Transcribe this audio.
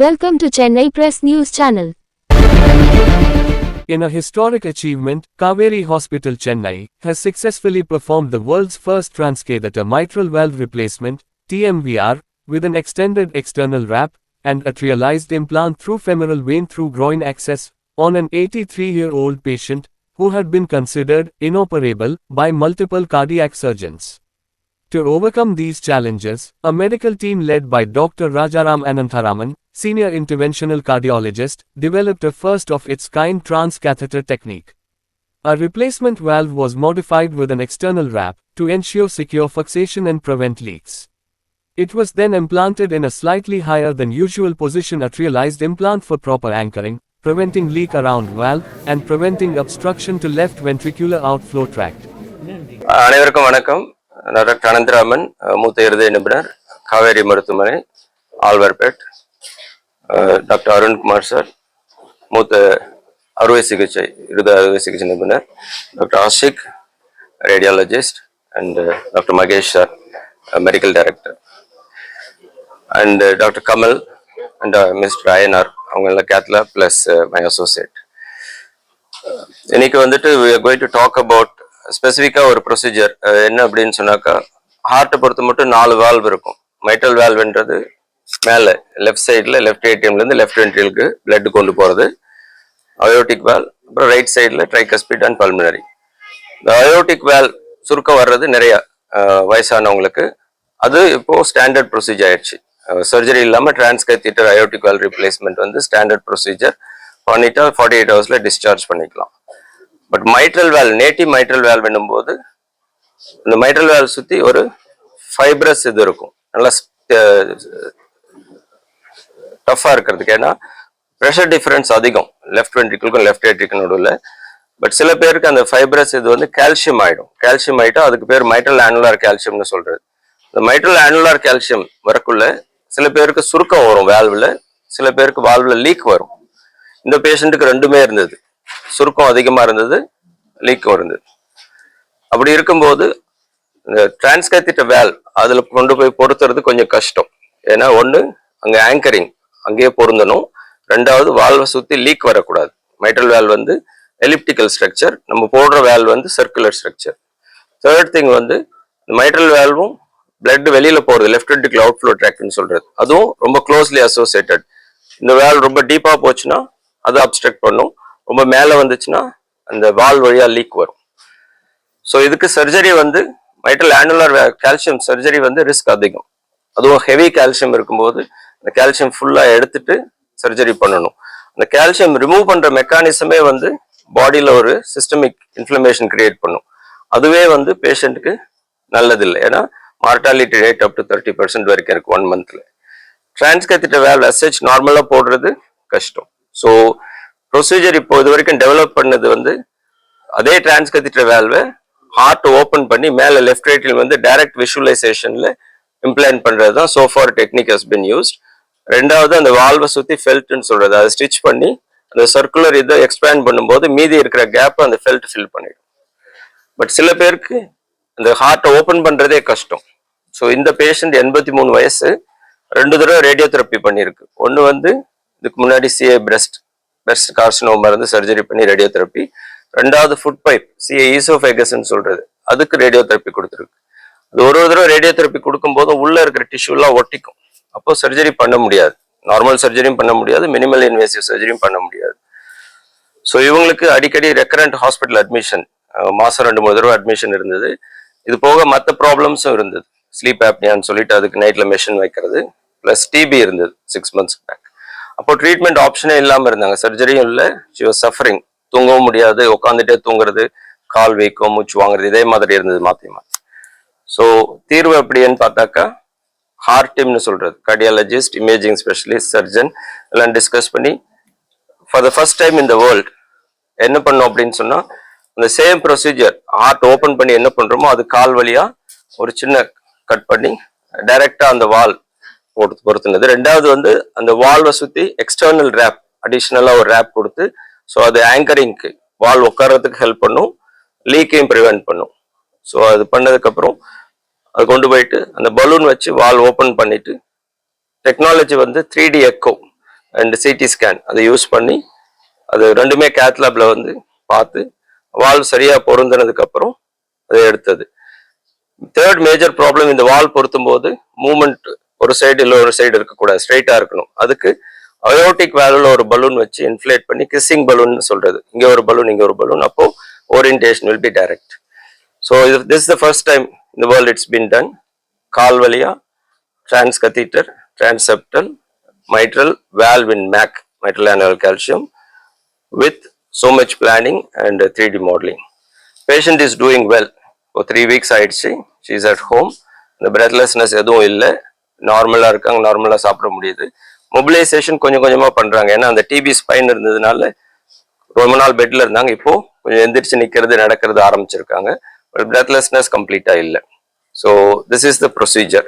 Welcome to Chennai Press News Channel. In a historic achievement, Kaveri Hospital Chennai has successfully performed the world's first transcatheter mitral valve replacement (TMVR) with an extended external wrap and atrialized implant through femoral vein through groin access on an 83-year-old patient who had been considered inoperable by multiple cardiac surgeons. To overcome these challenges, a medical team led by Dr. Rajaram Anantharaman, senior interventional cardiologist, developed a first-of-its-kind transcatheter technique. A replacement valve was modified with an external wrap to ensure secure fixation and prevent leaks. It was then implanted in a slightly higher than usual position atrialized implant for proper anchoring, preventing leak around valve, and preventing obstruction to left ventricular outflow tract. அனைவருக்கும் வணக்கம். Doctor Anantharaman, மூத்த இருதய நிபுணர், காவேரி மருத்துவமனை, Alwarpet. Doctor Arunkumar sir, மூத்த இருதய அறுவை சிகிச்சை நிபுணர். Doctor Ashiq, radiologist, and doctor Mahesh sir, medical director, and doctor Kamal and mister INR, அவங்க எல்லாம் கேத்லா பிளஸ் மை அசோசியேட். இன்னைக்கு வந்துட்டு we are going to talk about ஸ்பெசிஃபிக்காக ஒரு ப்ரொசீஜர். என்ன அப்படின்னு சொன்னாக்கா, ஹார்ட்டை பொறுத்த மட்டும் 4 வால்வ் இருக்கும். மைட்ரல் வால்வ்ன்றது மேலே லெஃப்ட் சைடில் லெஃப்ட் ஏடிஎம்லேருந்து லெஃப்ட் வென்ட்ரிலுக்கு பிளட் கொண்டு போகிறது. அயோட்டிக் வால்வ், அப்புறம் ரைட் சைடில் ட்ரைகஸ்பிட் அண்ட் பல்மினரி. இந்த அயோட்டிக் வால்வ் சுருக்கம் வர்றது நிறைய வயசானவங்களுக்கு. அது இப்போது ஸ்டாண்டர்ட் ப்ரொசீஜர் ஆயிடுச்சு. சர்ஜரி இல்லாமல் டிரான்ஸ்கேத்தீட்டர் அயோட்டிக் வால்வ் ரீப்ளேஸ்மெண்ட் வந்து ஸ்டாண்டர்ட் ப்ரொசீஜர். பண்ணிட்டா 48 ஹவர்ஸில் டிஸ்சார்ஜ் பண்ணிக்கலாம். But mitral valve, native mitral valve என்னும்போது இந்த மைட்ரல் வால்வ் சுற்றி ஒரு ஃபைப்ரஸ் இது இருக்கும், நல்லா டஃப்பாக இருக்கிறதுக்கு. ஏன்னா ப்ரெஷர் டிஃபரன்ஸ் அதிகம் லெஃப்ட் வென்ட்ரிக்கிளுக்கும் லெஃப்ட் ஏட்ரிக்கும் நடுவில். பட் சில பேருக்கு அந்த ஃபைப்ரஸ் இது வந்து கால்சியம் ஆகிடும். கால்சியம் ஆகிட்டா அதுக்கு பேர் மைட்ரல் ஆனுலார் கால்சியம்னு சொல்கிறது. இந்த மைட்ரல் ஆனுலார் கால்சியம் வரக்குள்ள சில பேருக்கு சுருக்கம் வரும் வால்வில், சில பேருக்கு வால்வில் லீக் வரும். இந்த பேஷண்ட்டுக்கு ரெண்டுமே இருந்தது. சுருக்கம் அதிகமாக இருந்தது, லீக்கும் இருந்தது. அப்படி இருக்கும்போது இந்த டிரான்ஸ்கேத்தீட்டர் வால்வ் அதில் கொண்டு போய் பொருத்துறது கொஞ்சம் கஷ்டம். ஏன்னா ஒன்று அங்கே ஆங்கரிங் அங்கேயே பொருந்தணும், ரெண்டாவது வால்வை சுற்றி லீக் வரக்கூடாது. மைட்ரல் வால்வ் வந்து எலிப்டிக்கல் ஸ்ட்ரக்சர், நம்ம போடுற வால்வ் வந்து சர்க்குலர் ஸ்ட்ரக்சர். தேர்ட் திங் வந்து மைட்ரல் வால்வும் பிளட் வெளியில் போகிறது, லெஃப்ட் வென்ட்ரிகுலர் அவுட்ஃப்ளோ ட்ராக்ட்னு சொல்கிறது, அதுவும் ரொம்ப க்ளோஸ்லி அசோசியேட்டட். இந்த வால்வ் ரொம்ப டீப்பாக போச்சுன்னா அது அப்ஸ்ட்ரக்ட் பண்ணும், ரொம்ப மேலே வந்துச்சுன்னா அந்த வால் வழியாக லீக் வரும். ஸோ இதுக்கு சர்ஜரி வந்து மைட்ரல் ஆனுலார் கால்சியம் சர்ஜரி வந்து ரிஸ்க் அதிகம். அதுவும் ஹெவி கால்சியம் இருக்கும்போது அந்த கால்சியம் ஃபுல்லாக எடுத்துட்டு சர்ஜரி பண்ணணும். அந்த கால்சியம் ரிமூவ் பண்ணுற மெக்கானிசமே வந்து பாடியில் ஒரு சிஸ்டமிக் இன்ஃப்ளமேஷன் கிரியேட் பண்ணும். அதுவே வந்து பேஷண்ட்டுக்கு நல்லதில்லை. ஏன்னா மார்டாலிட்டி ரேட் அப் டு 30% வரைக்கும் இருக்கு 1 மந்த்ல. டிரான்ஸ்கேத்தீட்டர் வால்வ் அசச் நார்மலாக போடுறது கஷ்டம். ஸோ ப்ரொசீஜர் இப்போ இது வரைக்கும் டெவலப் பண்ணது வந்து அதே டிரான்ஸ்கேத்தீட்டர் வால்வை ஹார்ட் ஓப்பன் பண்ணி மேலே லெஃப்ட் ரைட்டில் வந்து டைரக்ட் விஷுவலைசேஷன்ல இம்ப்ளான்ட் பண்றது தான் so far technique has been used. ரெண்டாவது அந்த வால்வை சுற்றி ஃபெல்ட்னு சொல்றது, அதை ஸ்டிச் பண்ணி அந்த சர்க்குலர் இதை எக்ஸ்பேண்ட் பண்ணும்போது மீதி இருக்கிற கேப்பை அந்த ஃபெல்ட் ஃபில் பண்ணிடும். பட் சில பேருக்கு அந்த ஹார்ட்டை ஓப்பன் பண்றதே கஷ்டம். ஸோ இந்த பேஷண்ட் 83 வயசு, 2 தடவை ரேடியோ தெரப்பி பண்ணியிருக்கு. ஒன்று வந்து இதுக்கு முன்னாடி சிஏ பிரஸ்ட் கார்சினோமா இருந்து சர்ஜரி பண்ணி ரேடியோ தெரப்பி. ரெண்டாவது ஃபுட் பைப் சிஏ ஈசோஃபேகஸ்ன்னு சொல்றது, அதுக்கு ரேடியோ தெரப்பி கொடுத்துருக்கு. அது ஒரு தடவை ரேடியோ தெரப்பி கொடுக்கும்போது உள்ள இருக்கிற டிஷ்யூலாம் ஒட்டிக்கும். அப்போ சர்ஜரி பண்ண முடியாது, நார்மல் சர்ஜரியும் பண்ண முடியாது, மினிமல் இன்வேசிவ் சர்ஜரியும் பண்ண முடியாது. ஸோ இவங்களுக்கு அடிக்கடி ரெக்கரண்ட் ஹாஸ்பிட்டல் அட்மிஷன், மாசம் 2-3 தடவை அட்மிஷன் இருந்தது. இது போக மற்ற ப்ராப்ளம்ஸும் இருந்தது. ஸ்லீப் ஆப்னியான்னு சொல்லிட்டு அதுக்கு நைட்ல மெஷின் வைக்கிறது, பிளஸ் டிபி இருந்தது 6 months பேக். அப்போ ட்ரீட்மெண்ட் ஆப்ஷனே இல்லாமல் இருந்தாங்க, சர்ஜரியும் இல்லை, ஷி வாஸ் சஃபரிங். தூங்கவும் முடியாது, உட்காந்துட்டே தூங்குறது, கால் வீக்கம், மூச்சு வாங்குறது, இதே மாதிரி இருந்தது மாற்றி மாற்றி. ஸோ தீர்வு எப்படின்னு பார்த்தாக்கா, ஹார்ட் டீம்னு சொல்றது, கார்டியாலஜிஸ்ட், இமேஜிங் ஸ்பெஷலிஸ்ட், சர்ஜன் எல்லாம் டிஸ்கஸ் பண்ணி for the first time in the world என்ன பண்ணோம் அப்படின்னு சொன்னா, அந்த சேம் ப்ரொசீஜர் ஹார்ட் ஓப்பன் பண்ணி என்ன பண்றோமோ அது கால் வழியா ஒரு சின்ன கட் பண்ணி டைரக்டா அந்த வால் பொறுத்துனது. ரெண்டாவது வந்து அந்த வால்வை சுத்தி எக்ஸ்டர்னல் ரேப், அடிஷ்னலா ஒரு ரேப் கொடுத்து, ஸோ அது ஆங்கரிங்க்கு வால் உட்கார்றதுக்கு ஹெல்ப் பண்ணும், லீக்கையும் ப்ரிவென்ட் பண்ணும். ஸோ அது பண்ணதுக்கு அப்புறம் அது கொண்டு போயிட்டு அந்த பலூன் வச்சு வால் ஓப்பன் பண்ணிட்டு, டெக்னாலஜி வந்து 3D echo, and CT scan அதை யூஸ் பண்ணி அது ரெண்டுமே கேத் லேப்ல வந்து பார்த்து வால்வ் சரியா பொருந்தினதுக்கு அப்புறம் அதை எடுத்தது. தேர்ட் மேஜர் ப்ராப்ளம், இந்த வால்வ் பொருத்தும் போது மூவ்மெண்ட் ஒரு சைடு இல்லை ஒரு சைடு இருக்கக்கூடாது, ஸ்ட்ரைட்டா இருக்கணும். அதுக்கு அயோட்டிக் வேல்வ்ல ஒரு பலூன் வச்சு இன்ஃப்ளேட் பண்ணி கிஸ்ஸிங் பலூன் சொல்றது, இங்க ஒரு பலூன் இங்க ஒரு பலூன், அப்போ orientation will be direct. So this is the first time in the world it's been done. கால் வழியா trans catheter, transeptal, mitral valve in MAC, mitral annular calcium, with so much planning and 3D modeling. Patient is doing well. For 3 weeks ஆயிடுச்சு. She is at home. இந்த breathlessness எதுவும் இல்லை, நார்மலா இருக்காங்க, நார்மலா சாப்பிட முடியுது. மொபிலைசேஷன் கொஞ்சம் கொஞ்சமா பண்றாங்க, ஏன்னா அந்த டிபி ஸ்பைன் இருந்ததுனால ரொம்ப நாள் பெட்ல இருந்தாங்க. இப்போ கொஞ்சம் எந்திரிச்சு நிக்கிறது நடக்கிறது ஆரம்பிச்சிருக்காங்க. பட் breathlessness கம்ப்ளீட்டா இல்லை. So this is the procedure.